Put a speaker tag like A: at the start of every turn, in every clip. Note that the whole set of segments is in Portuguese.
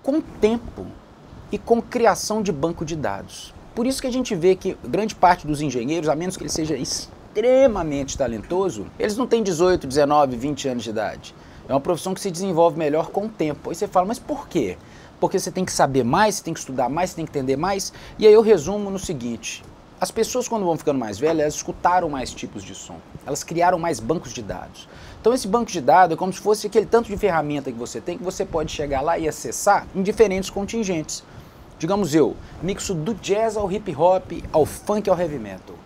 A: com tempo e com criação de banco de dados. Por isso que a gente vê que grande parte dos engenheiros, a menos que ele seja extremamente talentoso, eles não têm 18, 19, 20 anos de idade. É uma profissão que se desenvolve melhor com o tempo. Aí você fala, mas por quê? Porque você tem que saber mais, você tem que estudar mais, você tem que entender mais. E aí eu resumo no seguinte: as pessoas, quando vão ficando mais velhas, elas escutaram mais tipos de som. Elas criaram mais bancos de dados. Então esse banco de dados é como se fosse aquele tanto de ferramenta que você pode chegar lá e acessar em diferentes contingentes. Digamos eu, mixo do jazz ao hip hop, ao funk, ao heavy metal.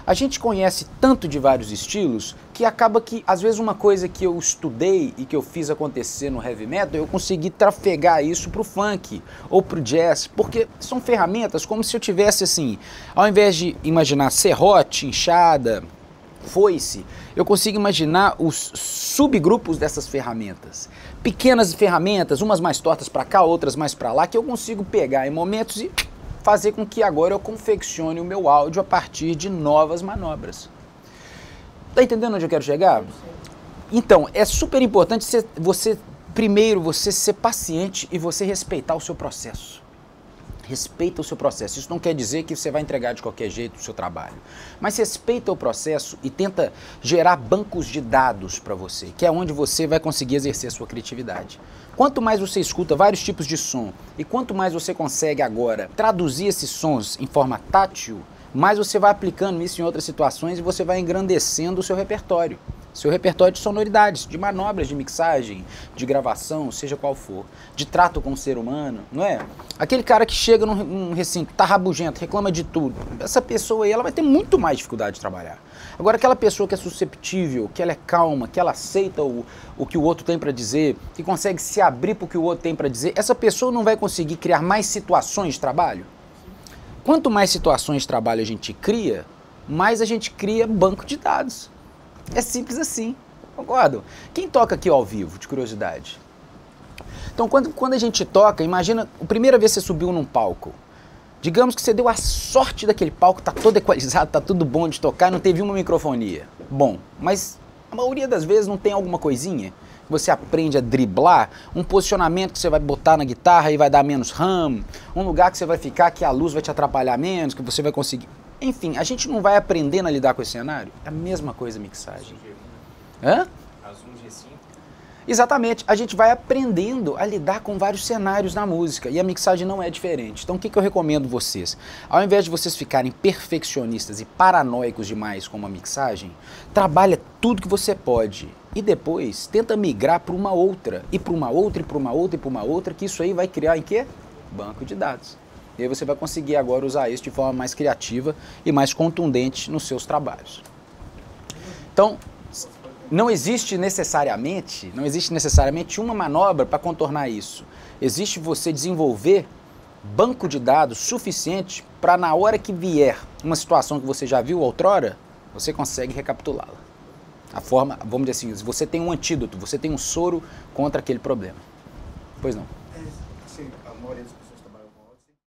A: A gente conhece tanto de vários estilos que acaba que, às vezes, uma coisa que eu estudei e que eu fiz acontecer no heavy metal, eu consegui trafegar isso pro funk ou pro jazz, porque são ferramentas como se eu tivesse assim, ao invés de imaginar serrote, enxada, foice, eu consigo imaginar os subgrupos dessas ferramentas. Pequenas ferramentas, umas mais tortas para cá, outras mais para lá, que eu consigo pegar em momentos e fazer com que agora eu confeccione o meu áudio a partir de novas manobras. Tá entendendo onde eu quero chegar? Então, é super importante primeiro você ser paciente e você respeitar o seu processo. Respeita o seu processo. Isso não quer dizer que você vai entregar de qualquer jeito o seu trabalho. Mas respeita o processo e tenta gerar bancos de dados para você, que é onde você vai conseguir exercer a sua criatividade. Quanto mais você escuta vários tipos de som e quanto mais você consegue agora traduzir esses sons em forma tátil, mais você vai aplicando isso em outras situações e você vai engrandecendo o seu repertório. Seu repertório de sonoridades, de manobras de mixagem, de gravação, seja qual for, de trato com o ser humano, não é? Aquele cara que chega num recinto, tá rabugento, reclama de tudo, essa pessoa aí, ela vai ter muito mais dificuldade de trabalhar. Agora, aquela pessoa que é susceptível, que ela é calma, que ela aceita o que o outro tem para dizer, que consegue se abrir para o que o outro tem para dizer, essa pessoa não vai conseguir criar mais situações de trabalho? Quanto mais situações de trabalho a gente cria, mais a gente cria banco de dados. É simples assim, concordo? Quem toca aqui ao vivo, de curiosidade? Então, quando a gente toca, imagina, a primeira vez que você subiu num palco, digamos que você deu a sorte daquele palco, tá todo equalizado, tá tudo bom de tocar, não teve uma microfonia. Bom, mas a maioria das vezes não tem alguma coisinha que você aprende a driblar, um posicionamento que você vai botar na guitarra e vai dar menos hum, um lugar que você vai ficar que a luz vai te atrapalhar menos, que você vai conseguir... Enfim, a gente não vai aprendendo a lidar com esse cenário? É a mesma coisa mixagem. Hã? Exatamente, a gente vai aprendendo a lidar com vários cenários na música e a mixagem não é diferente. Então o que eu recomendo vocês? Ao invés de vocês ficarem perfeccionistas e paranoicos demais com uma mixagem, trabalha tudo que você pode e depois tenta migrar para uma outra, e para uma outra, e para uma outra, e para uma outra, que isso aí vai criar em quê? Banco de dados. E aí você vai conseguir agora usar isso de forma mais criativa e mais contundente nos seus trabalhos. Então, não existe necessariamente uma manobra para contornar isso. Existe você desenvolver banco de dados suficiente para na hora que vier uma situação que você já viu outrora, você consegue recapitulá-la. A forma, vamos dizer assim, você tem um antídoto, você tem um soro contra aquele problema. Pois não?
B: Assim, a maioria das